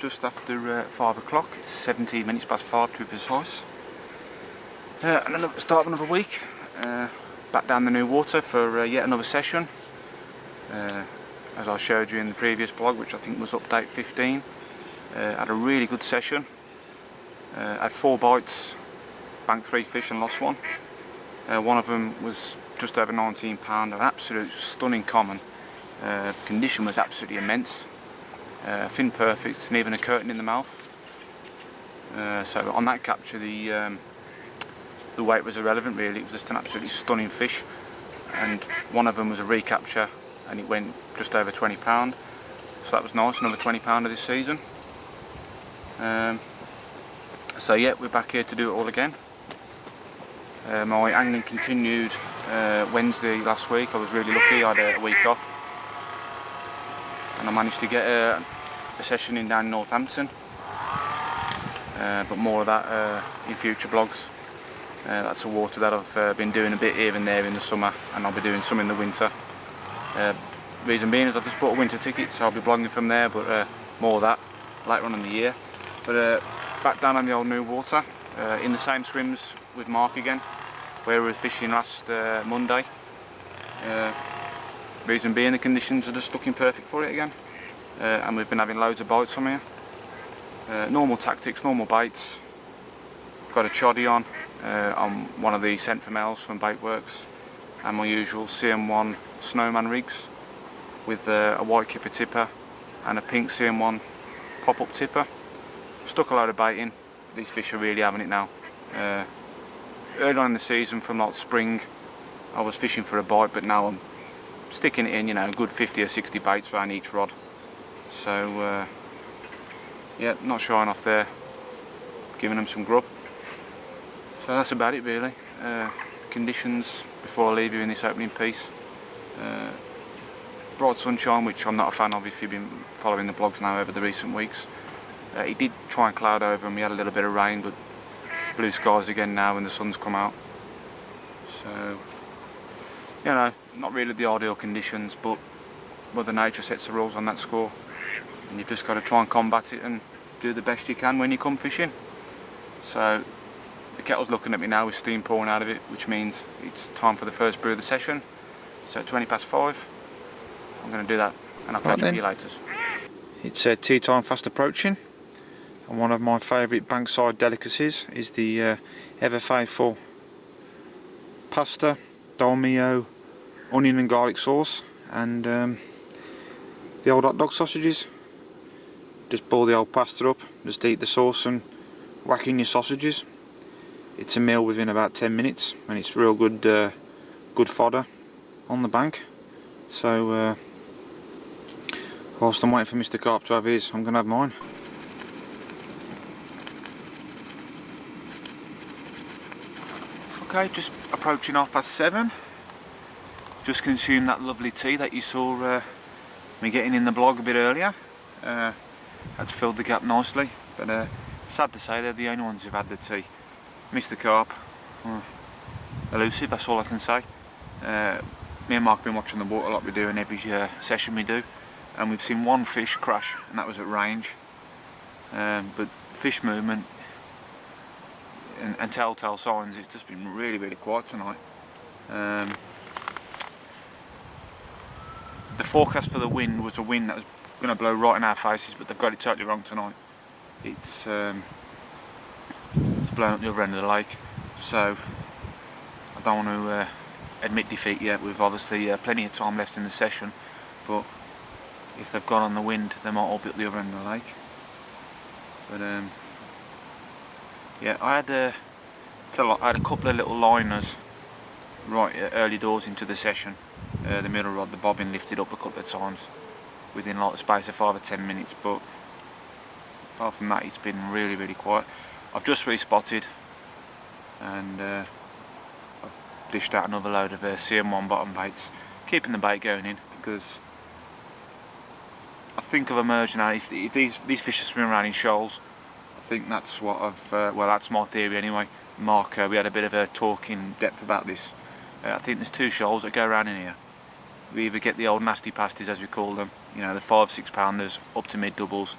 just after 5 o'clock. It's 17 minutes past 5 to be precise. And another start of another week. Back down the new water for yet another session. As I showed you in the previous blog, which I think was update 15. Had a really good session. Had 4 bites, banked 3 fish and lost 1. One of them was just over 19 pound, an absolute stunning common. Condition was absolutely immense. Fin perfect and even a curtain in the mouth. So on that capture the weight was irrelevant really, it was just an absolutely stunning fish. And one of them was a recapture and it went just over 20 pound. So that was nice, another 20 pound of this season. So yeah, we're back here to do it all again. My angling continued Wednesday last week. I was really lucky, I had a week off. And I managed to get a session in down Northampton. But more of that in future blogs. That's a water that I've been doing a bit here and there in the summer, and I'll be doing some in the winter. Reason being is I've just bought a winter ticket, so I'll be blogging from there, but more of that later on in the year. But back down on the old new water, in the same swims with Mark again, where we were fishing last Monday. Reason being the conditions are just looking perfect for it again, and we've been having loads of bites on here. Normal tactics, normal baits. I've got a choddy on one of the Scent for Males from Baitworks, and my usual CM1 snowman rigs with a white kipper tipper and a pink CM1 pop-up tipper. Stuck a load of bait in. These fish are really having it now. Early on in the season, from like spring, I was fishing for a bite, but now I'm sticking it in, you know, a good 50 or 60 baits around each rod. So yeah, not shying off there, giving them some grub. So that's about it really. Conditions before I leave you in this opening piece. Bright sunshine, which I'm not a fan of if you've been following the blogs now over the recent weeks. It did try and cloud over and we had a little bit of rain, but blue skies again now and the sun's come out. So, you know, not really the ideal conditions, but Mother Nature sets the rules on that score. And you've just got to try and combat it and do the best you can when you come fishing. So, the kettle's looking at me now with steam pouring out of it, which means it's time for the first brew of the session. So at 20 past 5, I'm going to do that and I'll catch up with you later. It's tea time fast approaching. And one of my favourite bankside delicacies is the ever faithful pasta, dolmio, onion and garlic sauce, and the old hot dog sausages. Just boil the old pasta up, just eat the sauce and whack in your sausages. It's a meal within about 10 minutes and it's real good good fodder on the bank. So whilst I'm waiting for Mr. Carp to have his, I'm going to have mine. Okay, just approaching 7:30. Just consumed that lovely tea that you saw me getting in the blog a bit earlier. That's filled the gap nicely, but sad to say they're the only ones who've had the tea. Mr. Carp, elusive, that's all I can say. Me and Mark have been watching the water like we do in every session we do, and we've seen one fish crash, and that was at range. But fish movement and telltale signs, it's just been really, really quiet tonight. The forecast for the wind was a wind that was going to blow right in our faces, but they've got it totally wrong tonight. It's blowing up the other end of the lake, so I don't want to admit defeat yet. We've obviously plenty of time left in the session, but if they've gone on the wind they might all be up the other end of the lake. But yeah, I had a couple of little liners right early doors into the session. The middle rod, the bobbin lifted up a couple of times within like the space of 5 or 10 minutes, but apart from that it's been really, really quiet. I've just respotted and I've dished out another load of CM1 bottom baits, keeping the bait going in because I think I've emerged now. If these fish are swimming around in shoals, I think that's what I've, well that's my theory anyway. Mark, we had a bit of a talk in depth about this. I think there's 2 shoals that go around in here. We either get the old nasty pasties as we call them, you know, the 5-6 pounders up to mid doubles,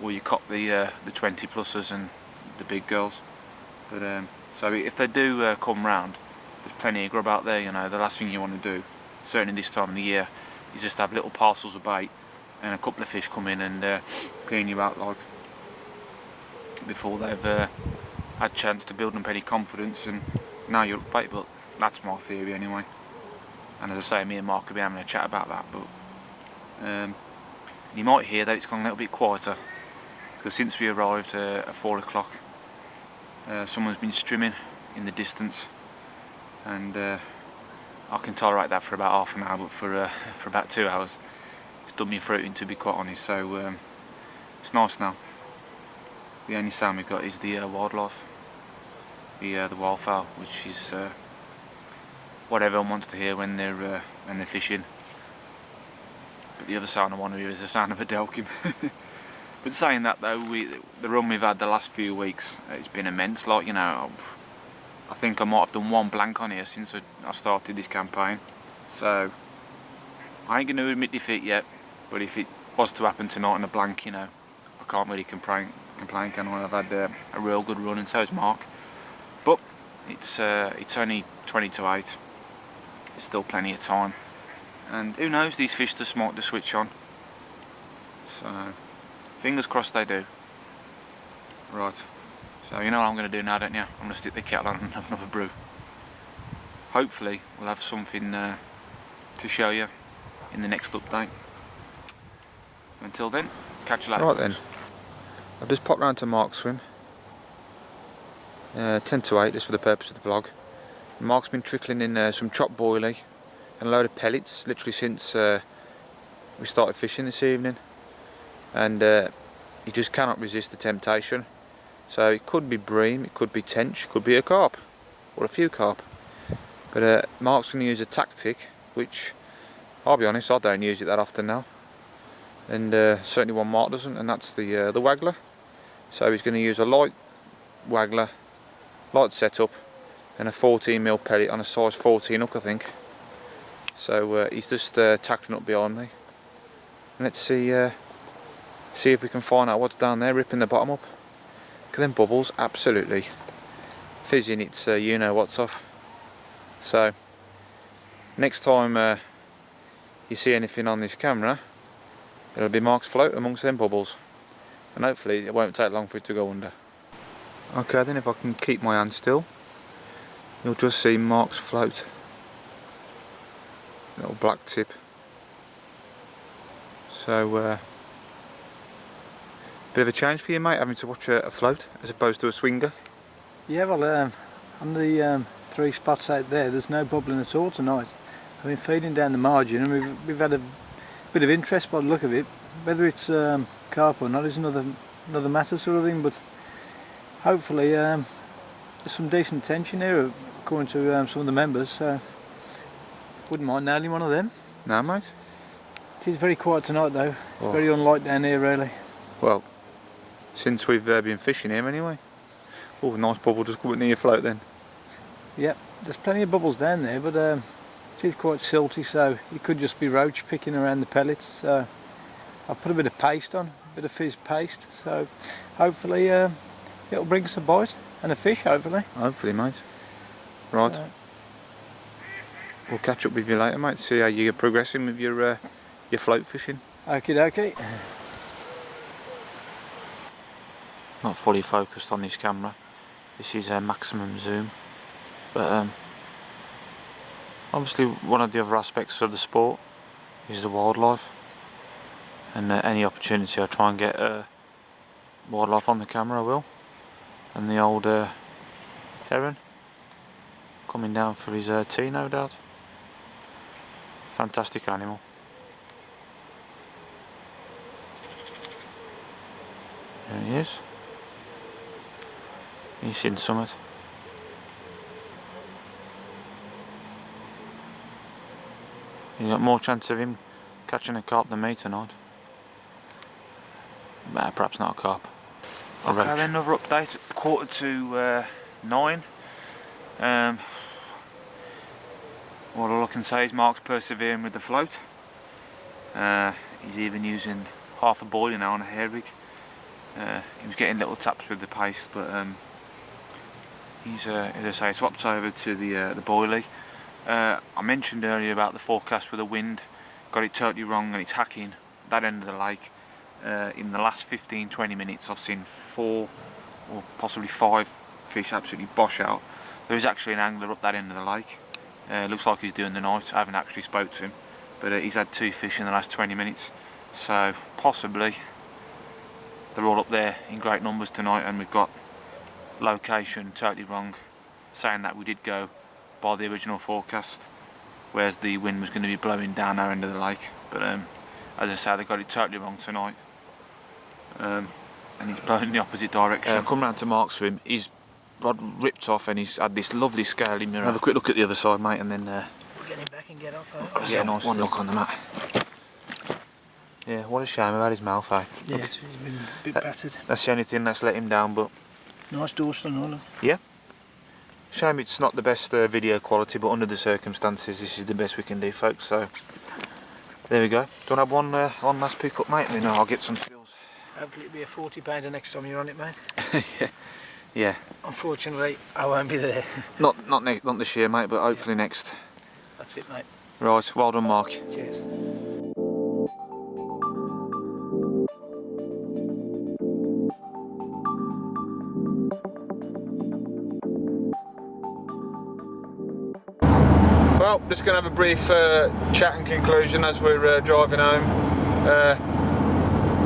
or you cop the 20 plussers and the big girls. But so if they do come round, there's plenty of grub out there. You know, the last thing you want to do, certainly this time of the year, is just have little parcels of bait and a couple of fish come in and clean you out like before they've had a chance to build up any confidence, and now you're up bait. But that's my theory anyway. And as I say, me and Mark will be having a chat about that. But you might hear that it's gone a little bit quieter, because since we arrived at 4 o'clock, someone's been strimming in the distance, and I can tolerate that for about half an hour, but for about 2 hours it's done me fruiting, to be quite honest. So it's nice now. The only sound we've got is the wildlife, the wildfowl, which is what everyone wants to hear when they're fishing. But the other sound I want to hear is the sound of a delkin. But saying that though, the run we've had the last few weeks, it's been immense. Like, you know, I think I might have done one blank on here since I started this campaign. So I ain't going to admit defeat yet, but if it was to happen tonight on a blank, you know, I can't really complain, can I? I've had a real good run, and so's Mark. But it's only 20 to 8. There's still plenty of time, and who knows, these fish are smart to switch on. So fingers crossed they do. Right, so you know what I'm going to do now, don't you? I'm going to stick the kettle on and have another brew. Hopefully we'll have something to show you in the next update. Until then, catch you later. Right then, I've just popped round to Mark's swim. 10 to 8, just for the purpose of the vlog. Mark's been trickling in some chopped boilie and a load of pellets literally since we started fishing this evening, and he just cannot resist the temptation. So it could be bream, it could be tench, it could be a carp, or a few carp. But Mark's going to use a tactic which, I'll be honest, I don't use it that often now, and certainly one Mark doesn't, and that's the waggler. So he's going to use a light waggler, light setup, and a 14mm pellet on a size 14 hook, I think. So he's just tackling up behind me, and let's see if we can find out what's down there, ripping the bottom up. Look at them bubbles, absolutely fizzing. It's you know what's off. So next time you see anything on this camera, it'll be Mark's float amongst them bubbles, and hopefully it won't take long for it to go under. Okay then, if I can keep my hand still, you'll just see Mark's float, little black tip. So bit of a change for you, mate, having to watch a float as opposed to a swinger. Yeah, well, on the 3 spots out there, there's no bubbling at all tonight. I've been feeding down the margin, and we've had a bit of interest by the look of it. Whether it's carp or not is another matter sort of thing, but hopefully there's some decent tension here according to some of the members, so wouldn't mind nailing one of them. No, mate. It is very quiet tonight though. Oh. Very unlike down here really. Well, since we've been fishing here anyway. Oh, nice bubble just coming near your float then. Yep, there's plenty of bubbles down there, but it is quite silty, so it could just be roach picking around the pellets. So I've put a bit of paste on, a bit of fizz paste, so hopefully it'll bring us a bite and a fish, hopefully. Hopefully, mate. Right. So, we'll catch up with you later, mate, see how you're progressing with your float fishing. okie dokie. Not fully focused on this camera. This is maximum zoom, but obviously one of the other aspects of the sport is the wildlife, and any opportunity I try and get wildlife on the camera I will. And the old heron coming down for his tea, no doubt. Fantastic animal. There he is. He's seen summit. You got more chance of him catching a carp than me tonight. Perhaps not a carp. Okay, then another update. 8:45. What all I can say is Mark's persevering with the float. He's even using half a boilie now on a hair rig. He was getting little taps with the pace, but he's, as I say, swapped over to the Brolly. I mentioned earlier about the forecast with the wind. Got it totally wrong, and it's hacking that end of the lake. In the last 15-20 minutes I've seen 4 or possibly 5 fish absolutely bosh out. There is actually an angler up that end of the lake. Looks like he's doing the night. I haven't actually spoke to him, but he's had 2 fish in the last 20 minutes, so possibly they're all up there in great numbers tonight, and we've got location totally wrong, saying that we did go by the original forecast, whereas the wind was going to be blowing down our end of the lake. But as I say, they got it totally wrong tonight, and he's blowing in the opposite direction. Come round to Mark's swim, his rod ripped off and he's had this lovely scaly mirror. Have a quick look at the other side, mate, and then We'll get him back and get off. yeah, nice one look on the mat. Yeah, what a shame about his mouth, eh? Yeah, he's been a bit battered. That's the only thing that's let him down, but Nice dorsal and all. Look. yeah. Shame it's not the best video quality, but under the circumstances this is the best we can do, folks, so there we go. Do you want to have one last pick up, mate, and then I'll get some skills. Hopefully it'll be a 40-pounder next time you're on it, mate. Yeah. Unfortunately, I won't be there. Not this year, mate, but hopefully next. That's it, mate. Right, well done, Mark. Cheers. Well, just going to have a brief chat and conclusion as we're driving home.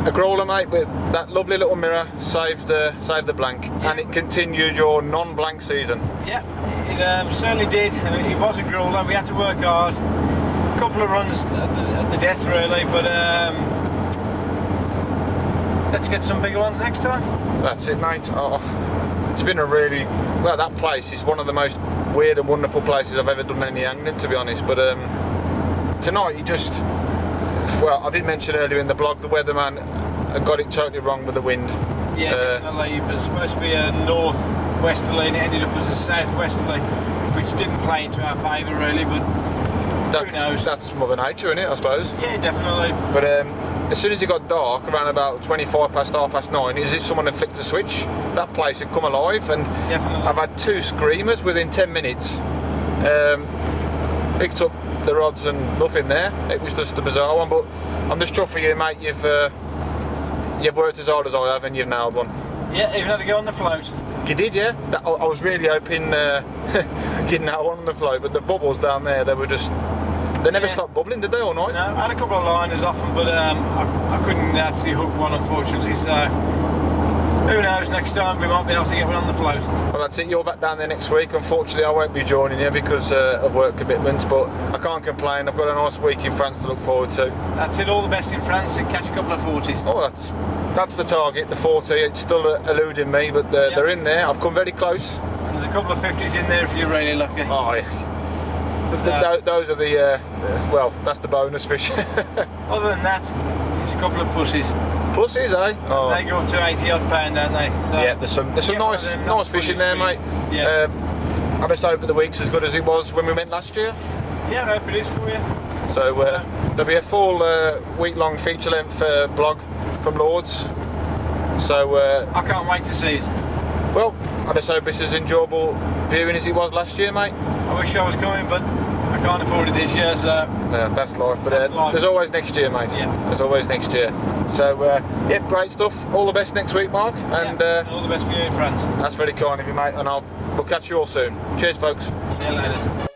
A growler, mate, but that lovely little mirror saved the blank, and it continued your non-blank season. Yeah, it certainly did. It was a growler. We had to work hard. A couple of runs at the death, really, but let's get some bigger ones next time. That's it, mate. Oh, it's been a really, well, that place is one of the most weird and wonderful places I've ever done any angling, to be honest. But tonight you just, well, I did mention earlier in the blog the weatherman got it totally wrong with the wind. Yeah, definitely. It was supposed to be a north-westerly and it ended up as a south-westerly, which didn't play into our favour really, but who knows? That's Mother Nature, isn't it, I suppose? Yeah, definitely. But as soon as it got dark, around about 25 past 9:30, as if someone had flicked a switch, that place had come alive, and Definitely. I've had 2 screamers within 10 minutes. Picked up the rods and nothing there. It was just a bizarre one, but I'm just chuffed for you, mate. You've worked as hard as I have, and you've nailed one. Yeah, even had to go on the float. You did, yeah? I was really hoping you'd nail one on the float, but the bubbles down there, they were just... They never stopped bubbling, did they, all night? No, I had a couple of liners off them, but I couldn't actually hook one, unfortunately, so who knows, next time we might be able to get one on the float. Well, that's it, you're back down there next week. Unfortunately, I won't be joining you because of work commitments, but I can't complain. I've got a nice week in France to look forward to. That's it, all the best in France and catch a couple of 40s. Oh, that's the target, the 40. It's still eluding me, but they're in there. I've come very close. And there's a couple of 50s in there if you're really lucky. Oh, yeah. Those are the, well, that's the bonus fish. Other than that, it's a couple of pussies. Pussies, eh? Oh. They go up to 80 odd pound, don't they? So yeah, there's some nice fish in there, mate. Yeah. I just hope that the week's as good as it was when we went last year. Yeah, I hope it is for you. So there'll be a full week-long feature-length blog from Lords. So I can't wait to see it. Well, I just hope it's as enjoyable viewing as it was last year, mate. I wish I was coming, but I can't afford it this year, so... Yeah, that's life, but That's life. There's always next year, mate. Yeah. There's always next year. So, yeah, great stuff. All the best next week, Mark. And all the best for you in France. that's very kind of you, mate, and we'll catch you all soon. Cheers, folks. See you later.